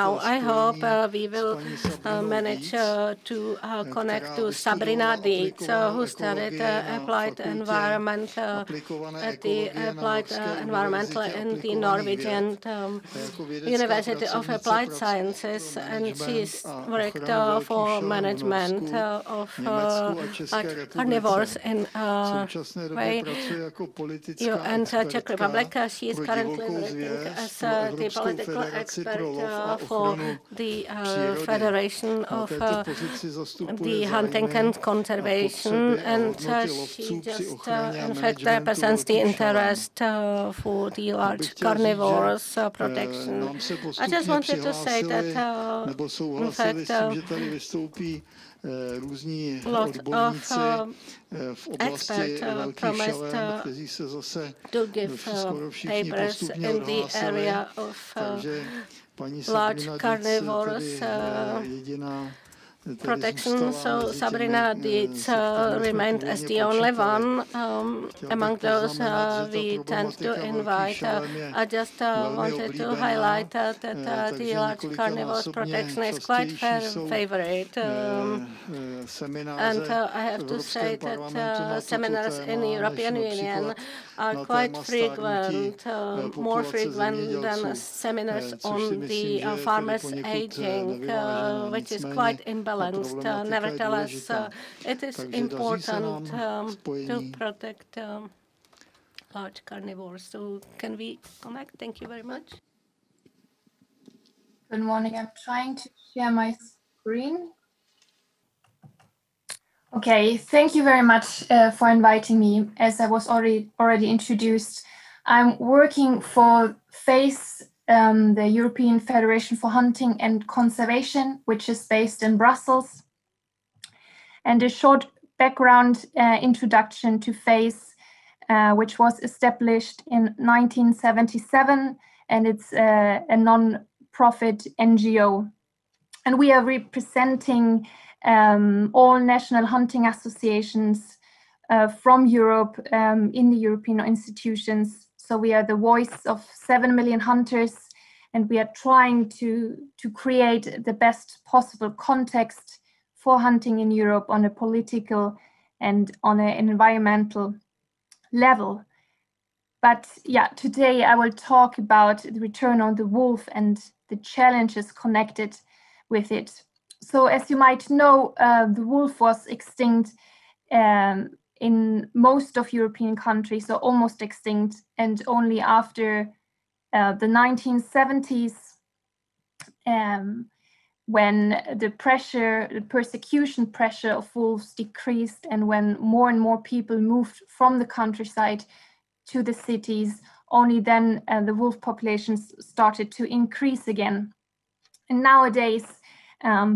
now I hope we will manage to connect to Sabrina Dietz, who studied applied environment at the applied environmental in the Norwegian University of Applied Sciences, and she's worked for management of carnivores in and Czech Republic. She is currently working as the political expert for the Federation of the Hunting and Conservation, and she just in fact represents the interest for the large carnivores protection. I just wanted to say that in fact lots of experts promised to give papers in the area of large carnivores protection. So Sabrina Dietz remained as the only one among those we tend to invite. I just wanted to highlight that the large carnivores protection is quite favorite. And I have to say that seminars in the European Union are quite frequent, more frequent than seminars on the farmers' aging, which is quite imbalanced. Nevertheless, it is important to protect large carnivores. So can we connect? Thank you very much. Good morning. I'm trying to share my screen. Okay, thank you very much for inviting me. As I was already introduced, I'm working for FACE, the European Federation for Hunting and Conservation, which is based in Brussels. And a short background introduction to FACE, which was established in 1977, and it's a non-profit NGO. And we are representing all national hunting associations from Europe in the European institutions. So we are the voice of 7 million hunters, and we are trying to create the best possible context for hunting in Europe on a political and on an environmental level. But yeah, today I will talk about the return on the wolf and the challenges connected with it. So as you might know, the wolf was extinct in most of European countries, so almost extinct, and only after the 1970s, when the persecution pressure of wolves decreased, and when more and more people moved from the countryside to the cities, only then the wolf populations started to increase again. And nowadays,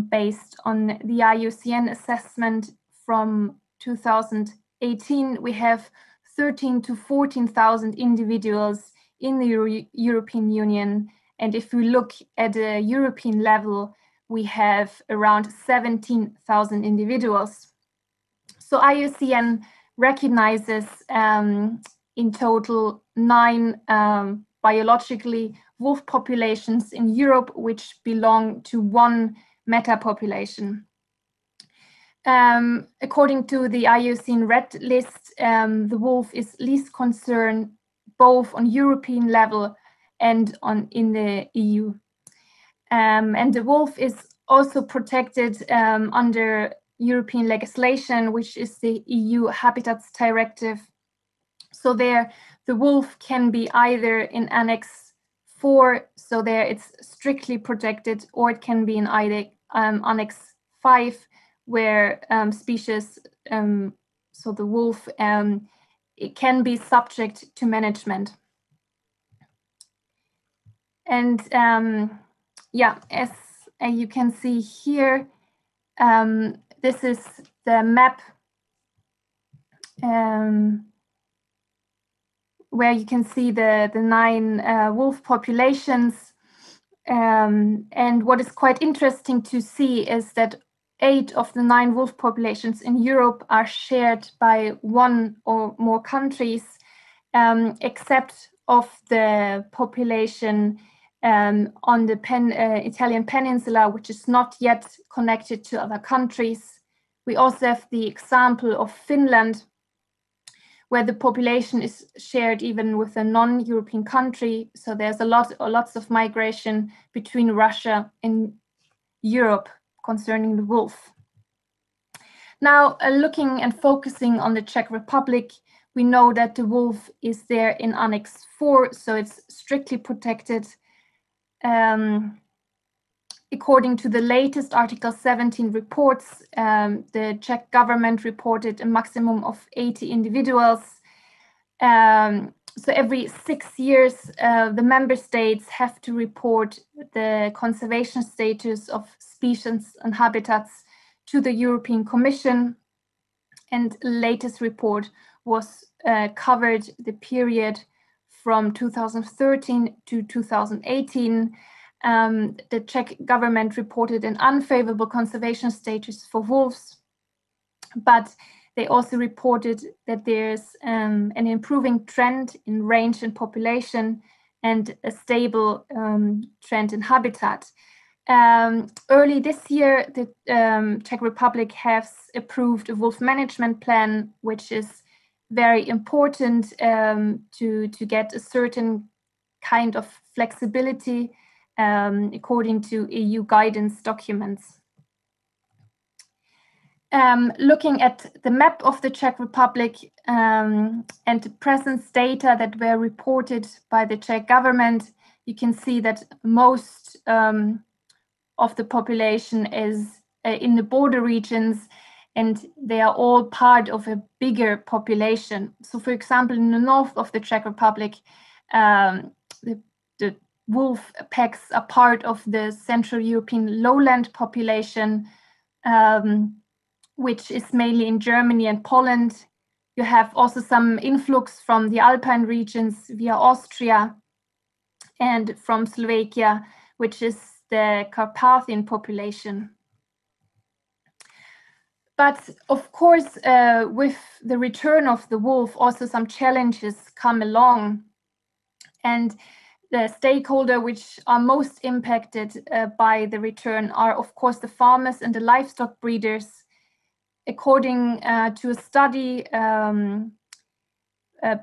based on the IUCN assessment from 2018, we have 13,000 to 14,000 individuals in the European Union. And if we look at a European level, we have around 17,000 individuals. So IUCN recognizes in total 9 biologically wolf populations in Europe, which belong to one meta-population. According to the IUCN Red List, the wolf is least concern both on European level and in the EU. And the wolf is also protected under European legislation, which is the EU Habitats Directive. So there, the wolf can be either in Annex 4, so there it's strictly protected, or it can be in either Annex 5, where species, so the wolf, it can be subject to management. And yeah, as you can see here, this is the map where you can see the 9 wolf populations. And what is quite interesting to see is that 8 of the 9 wolf populations in Europe are shared by 1 or more countries, except of the population on the Italian peninsula, which is not yet connected to other countries. We also have the example of Finland, where the population is shared even with a non-European country. So there's lots of migration between Russia and Europe concerning the wolf. Now, looking and focusing on the Czech Republic, we know that the wolf is there in Annex 4, so it's strictly protected. According to the latest Article 17 reports, the Czech government reported a maximum of 80 individuals. So every 6 years, the member states have to report the conservation status of species and habitats to the European Commission. And the latest report was covered the period from 2013 to 2018. The Czech government reported an unfavorable conservation status for wolves, but they also reported that there's an improving trend in range and population and a stable trend in habitat. Early this year, the Czech Republic has approved a wolf management plan, which is very important to get a certain kind of flexibility according to EU guidance documents. Looking at the map of the Czech Republic and the presence data that were reported by the Czech government, you can see that most of the population is in the border regions, and they are all part of a bigger population. So, for example, in the north of the Czech Republic, the wolf packs are part of the Central European lowland population, which is mainly in Germany and Poland. You have also some influx from the Alpine regions via Austria and from Slovakia, which is the Carpathian population. But of course, with the return of the wolf, also some challenges come along. And the stakeholders which are most impacted by the return are, of course, the farmers and the livestock breeders. According to a study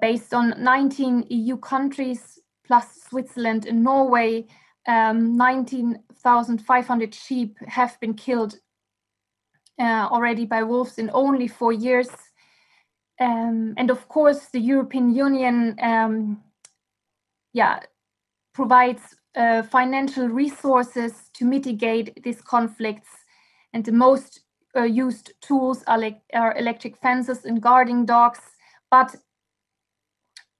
based on 19 EU countries plus Switzerland and Norway, 19,500 sheep have been killed already by wolves in only 4 years. And of course, the European Union provides financial resources to mitigate these conflicts. And the most used tools are electric fences and guarding dogs, but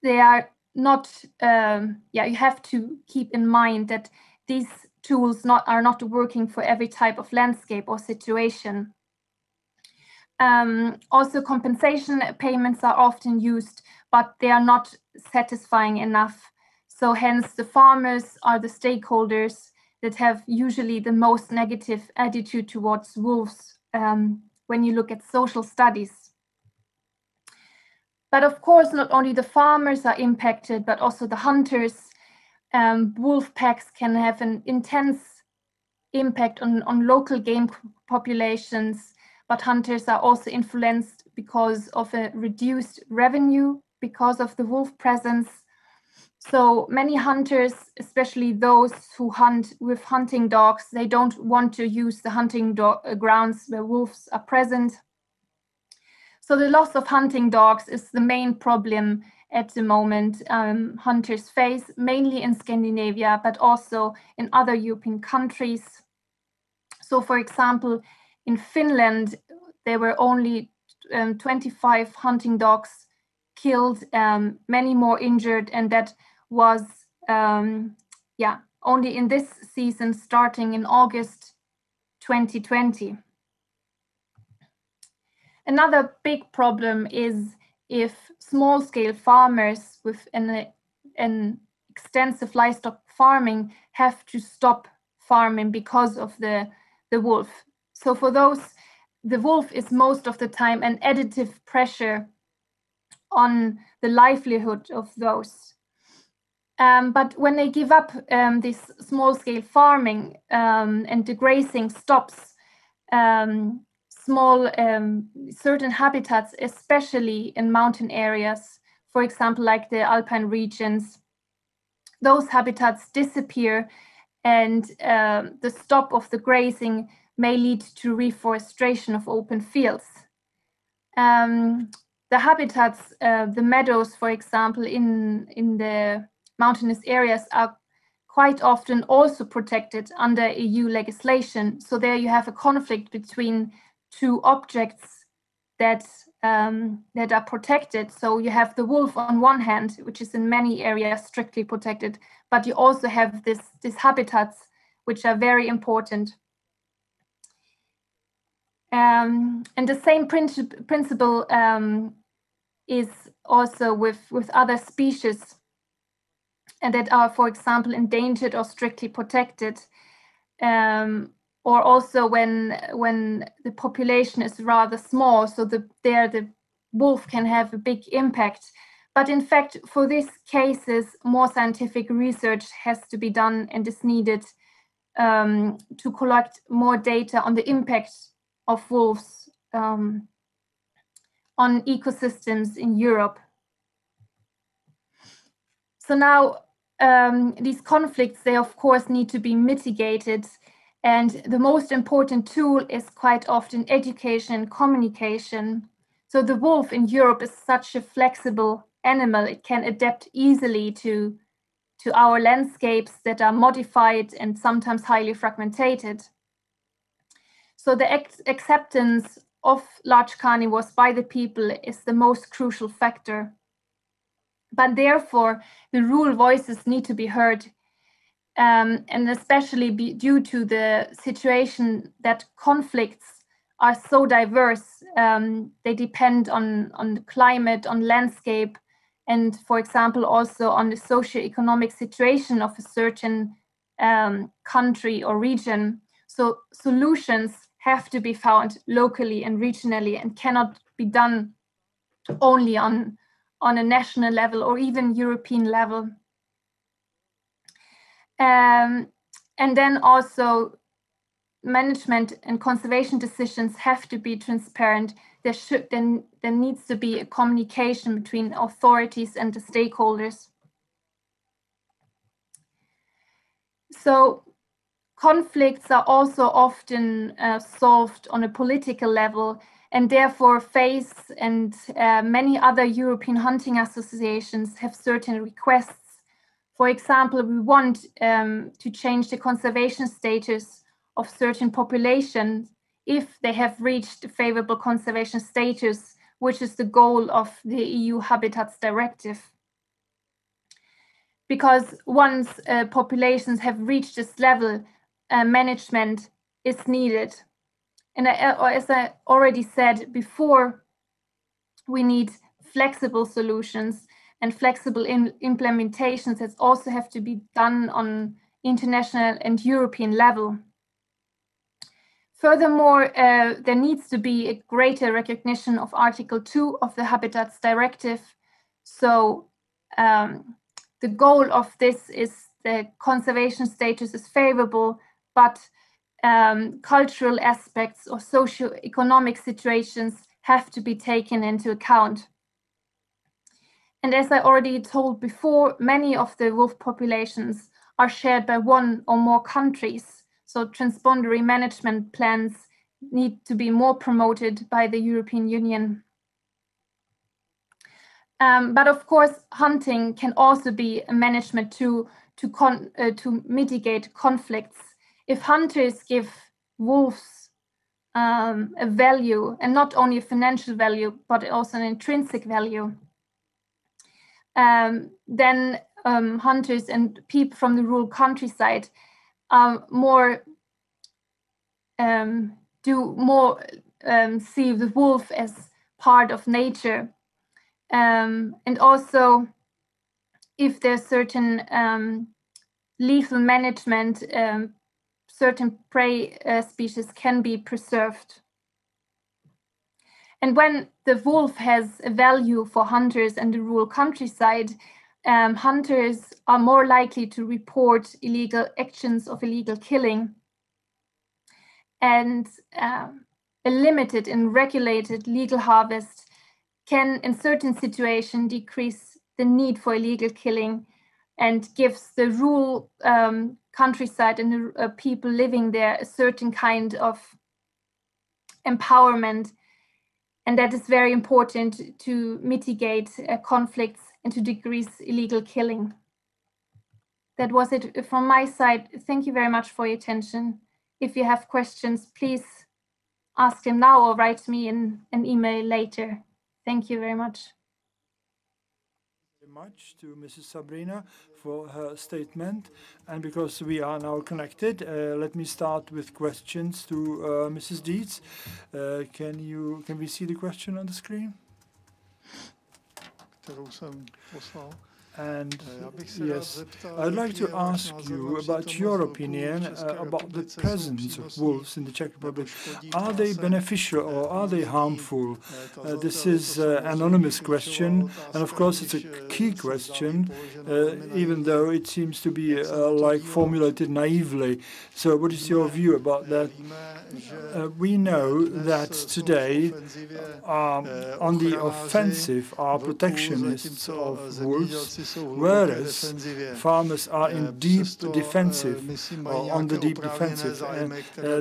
they are not, you have to keep in mind that these tools are not working for every type of landscape or situation. Also, compensation payments are often used, but they are not satisfying enough. So hence the farmers are the stakeholders that have usually the most negative attitude towards wolves when you look at social studies. But of course, not only the farmers are impacted, but also the hunters. Wolf packs can have an intense impact on local game populations, but hunters are also influenced because of a reduced revenue because of the wolf presence. So many hunters, especially those who hunt with hunting dogs, they don't want to use the hunting grounds where wolves are present. So the loss of hunting dogs is the main problem at the moment hunters face, mainly in Scandinavia, but also in other European countries. So for example, in Finland, there were only 25 hunting dogs killed, many more injured, and that was only in this season starting in August 2020. Another big problem is if small-scale farmers with an extensive livestock farming have to stop farming because of the wolf. So for those, the wolf is most of the time an additive pressure on the livelihood of those. But when they give up this small-scale farming and the grazing stops, certain habitats, especially in mountain areas, for example, like the alpine regions, those habitats disappear, and the stop of the grazing may lead to reforestation of open fields. The habitats, the meadows, for example, in the mountainous areas are quite often also protected under EU legislation. So there you have a conflict between two objects that are protected. So you have the wolf on one hand, which is in many areas strictly protected, but you also have these habitats, which are very important. And the same principle is also with other species and that are, for example, endangered or strictly protected, or also when the population is rather small, so the wolf can have a big impact. But in fact, for these cases, more scientific research has to be done and is needed to collect more data on the impact of wolves on ecosystems in Europe. So now these conflicts, they of course need to be mitigated, and the most important tool is quite often education and communication. So the wolf in Europe is such a flexible animal. It can adapt easily to our landscapes that are modified and sometimes highly fragmented. So the acceptance of large carnivores by the people is the most crucial factor. But therefore, the rural voices need to be heard, and especially due to the situation that conflicts are so diverse. They depend on the climate, on landscape, and, for example, also on the socio-economic situation of a certain country or region. So solutions have to be found locally and regionally and cannot be done only on a national level or even European level. And then also management and conservation decisions have to be transparent. There needs to be a communication between authorities and the stakeholders. So conflicts are also often solved on a political level, and therefore FACE and many other European hunting associations have certain requests. For example, we want to change the conservation status of certain populations if they have reached a favorable conservation status, which is the goal of the EU Habitats Directive. Because once populations have reached this level, management is needed. And as I already said before, we need flexible solutions and flexible implementations that also have to be done on international and European level. Furthermore, there needs to be a greater recognition of Article 2 of the Habitats Directive. So the goal of this is the conservation status is favorable, but cultural aspects or socio-economic situations have to be taken into account. And as I already told before, many of the wolf populations are shared by one or more countries. So transboundary management plans need to be more promoted by the European Union. But of course, hunting can also be a management tool to mitigate conflicts. If hunters give wolves a value, and not only a financial value, but also an intrinsic value, then hunters and people from the rural countryside see the wolf as part of nature. And also, if there's certain lethal management, certain prey species can be preserved. And when the wolf has a value for hunters and the rural countryside, hunters are more likely to report illegal actions of illegal killing, and a limited and regulated legal harvest can, in certain situations, decrease the need for illegal killing and gives the rural countryside and the people living there a certain kind of empowerment. And that is very important to mitigate conflicts and to decrease illegal killing. That was it from my side. Thank you very much for your attention. If you have questions, please ask him now or write me in an email later. Thank you very much. Very much to Mrs. Sabrina for her statement. And because we are now connected, let me start with questions to Mrs. Dietz. Can we see the question on the screen? And yes, I'd like to ask you about your opinion about the presence of wolves in the Czech Republic. Are they beneficial or are they harmful? This is an anonymous question, and of course it's a key question, even though it seems to be like formulated naively. So what is your view about that? We know that today on the offensive are protectionists of wolves, whereas farmers are in deep defensive, or on the deep defensive, and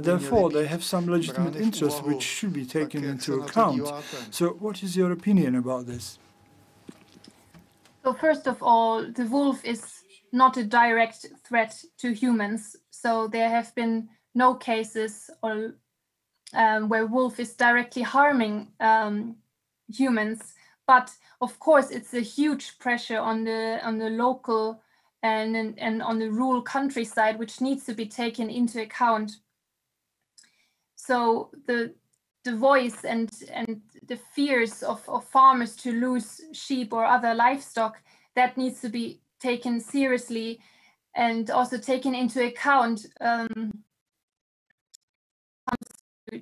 therefore they have some legitimate interests which should be taken into account. So what is your opinion about this? So first of all, the wolf is not a direct threat to humans. So there have been no cases or where wolf is directly harming humans. But of course, it's a huge pressure on the local and on the rural countryside, which needs to be taken into account. So the voice and the fears of farmers to lose sheep or other livestock, that needs to be taken seriously and also taken into account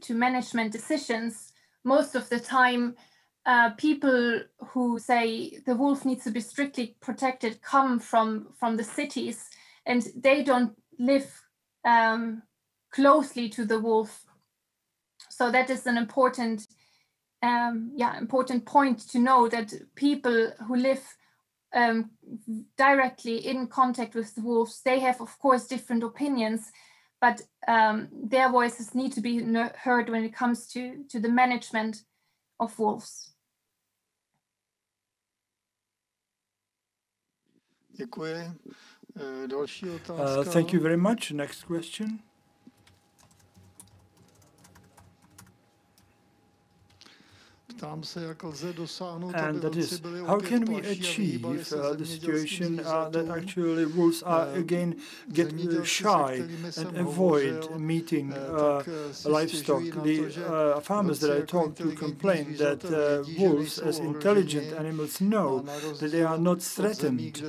to management decisions. Most of the time, people who say the wolf needs to be strictly protected come from the cities, and they don't live closely to the wolf. So that is an important, important point to know, that people who live directly in contact with the wolves, they have, of course, different opinions, but their voices need to be heard when it comes to the management of wolves. Thank you very much. Next question. And that is, how can we achieve the situation that actually wolves are again get shy and avoid meeting livestock? The farmers that I talked to complain that wolves, as intelligent animals, know that they are not threatened.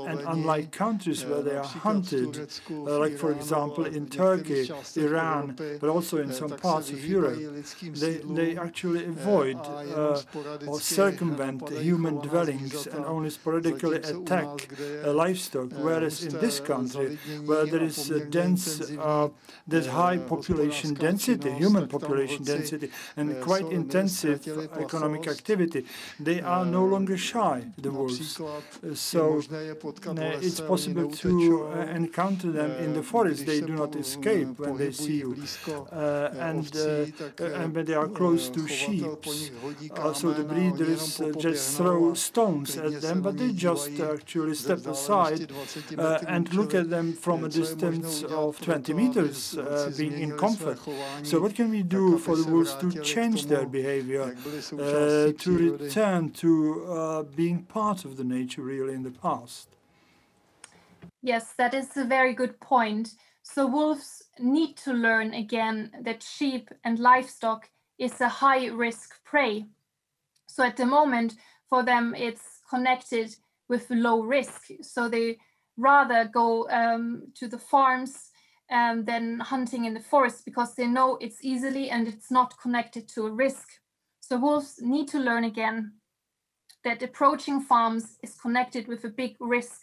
And unlike countries where they are hunted, like for example in Turkey, Iran, but also in some parts of Europe, they actually avoid or circumvent human dwellings and only sporadically attack livestock, whereas in this country, where there is a there's high population density, human population density, and quite intensive economic activity, they are no longer shy, the wolves. So it's possible to encounter them in the forest. They do not escape when they see you, and when they are close to sheep. So the breeders just throw stones at them, but they just actually step aside and look at them from a distance of 20 meters, being in comfort. So what can we do for the wolves to change their behavior, to return to being part of the nature really in the past? Yes, that is a very good point. So wolves need to learn again that sheep and livestock is a high-risk prey. So at the moment, for them, it's connected with low risk. So they rather go to the farms than hunting in the forest, because they know it's easily and it's not connected to a risk. So wolves need to learn again that approaching farms is connected with a big risk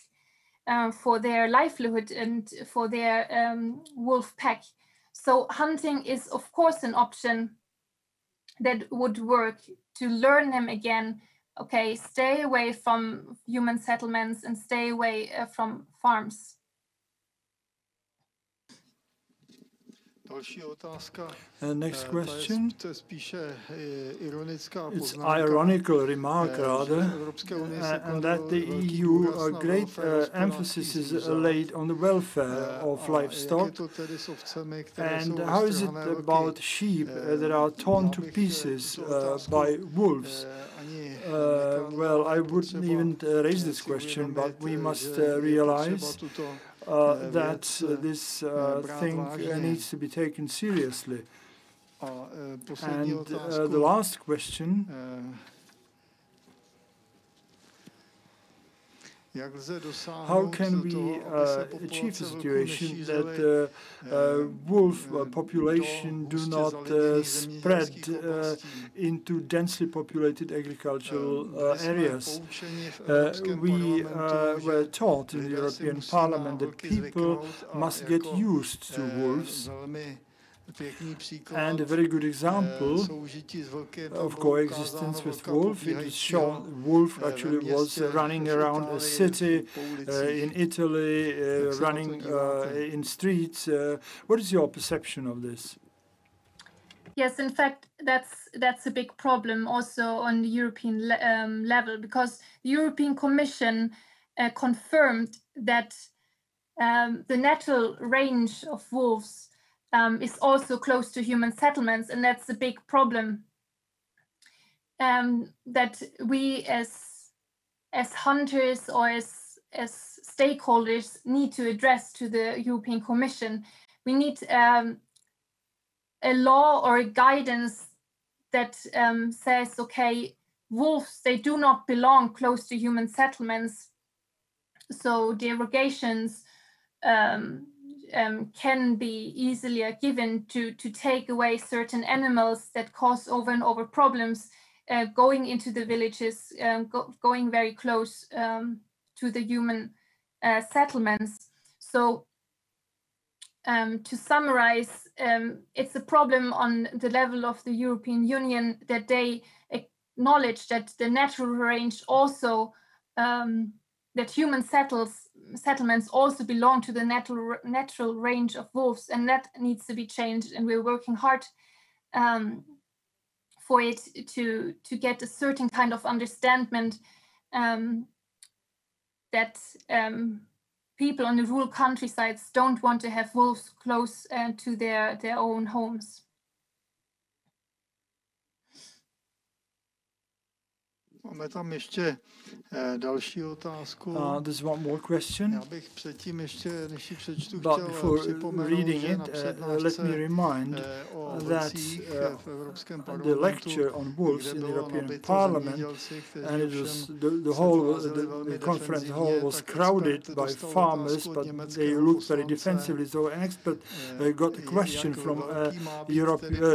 for their livelihood and for their wolf pack. So hunting is, of course, an option that would work to learn them again. Okay, stay away from human settlements and stay away from farms. Next question. It's ironical remark rather, and that the EU great emphasis is laid on the welfare of livestock. And how is it about sheep that are torn to pieces by wolves? Well, I wouldn't even raise this question, but we must realize that this thing needs to be taken seriously. And the last question, how can we achieve a situation that wolf population do not spread into densely populated agricultural areas? We were taught in the European Parliament that people must get used to wolves. And a very good example of coexistence with wolf, it is shown wolf actually was running around a city in Italy, running in streets. What is your perception of this? Yes, in fact, that's a big problem also on the European level, because the European Commission confirmed that the natural range of wolves is also close to human settlements, and that's a big problem that we as hunters or as stakeholders need to address to the European Commission. We need a law or a guidance that says, okay, wolves, they do not belong close to human settlements, so derogations can be easily given to take away certain animals that cause over and over problems going into the villages, going very close to the human settlements. So to summarize, it's a problem on the level of the European Union that they acknowledge that the natural range also, that human settlements also belong to the natural range of wolves, and that needs to be changed, and we're working hard for it to get a certain kind of understanding that people on the rural countrysides don't want to have wolves close to their own homes. Máme tam ještě další otázku. There's one more question. Já bych předtím ještě, než ji přečtu, But before reading it, let me remind that the lecture on wolves in the European Parliament, and it was the conference hall was crowded by farmers, but they looked very defensively. So an expert got a question from a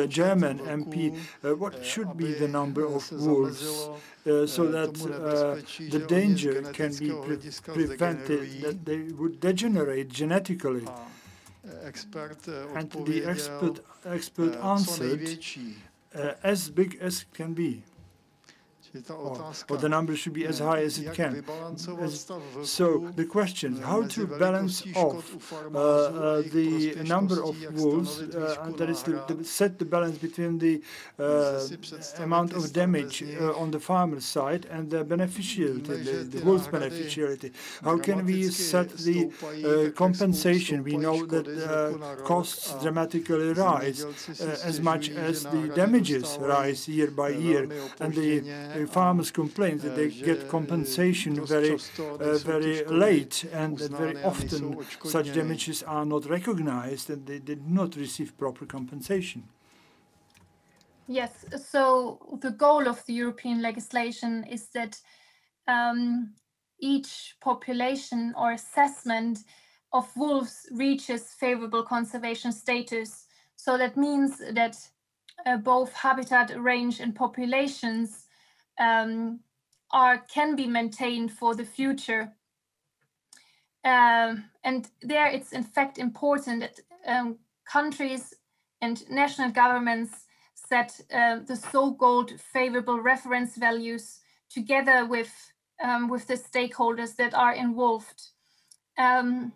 German MP: what should be the number of wolves? So that the danger can be prevented, that they would degenerate genetically. And the expert answered, as big as it can be. Or the number should be as high as it can. So the question, how to balance off the number of wolves, that is to set the balance between the amount of damage on the farmer's side and the beneficiality, the wolf's beneficiality. How can we set the compensation? We know that costs dramatically rise as much as the damages rise year by year, and the farmers complain that they get compensation very late, and that very often such damages are not recognized and they did not receive proper compensation. Yes, so the goal of the European legislation is that each population or assessment of wolves reaches favorable conservation status. So that means that both habitat, range and populations can be maintained for the future. And there it's in fact important that countries and national governments set the so-called favorable reference values together with the stakeholders that are involved. And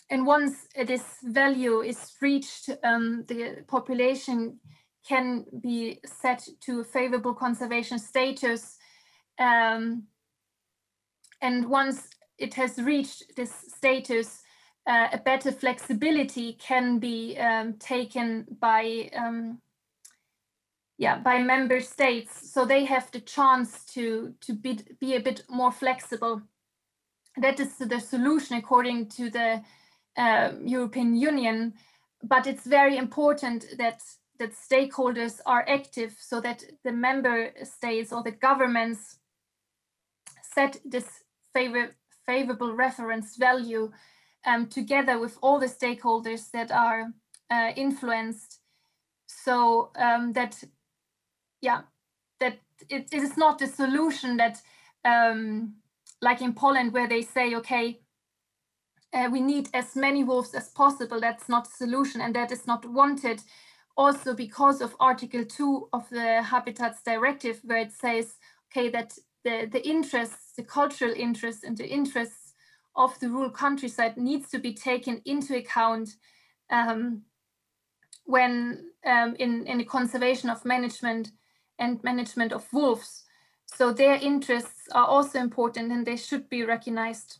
once this value is reached, the population can be set to a favorable conservation status. And once it has reached this status, a better flexibility can be taken by member states, so they have the chance to be a bit more flexible. That is the solution according to the European Union, but it's very important that stakeholders are active, so that the member states or the governments set this favorable reference value together with all the stakeholders that are influenced, so that it is not the solution that like in Poland, where they say, okay, we need as many wolves as possible. That's not a solution, and that is not wanted. Also because of Article 2 of the Habitats Directive, where it says, okay, that the interests, the cultural interests and the interests of the rural countryside needs to be taken into account when in the conservation of management and management of wolves. So their interests are also important, and they should be recognized.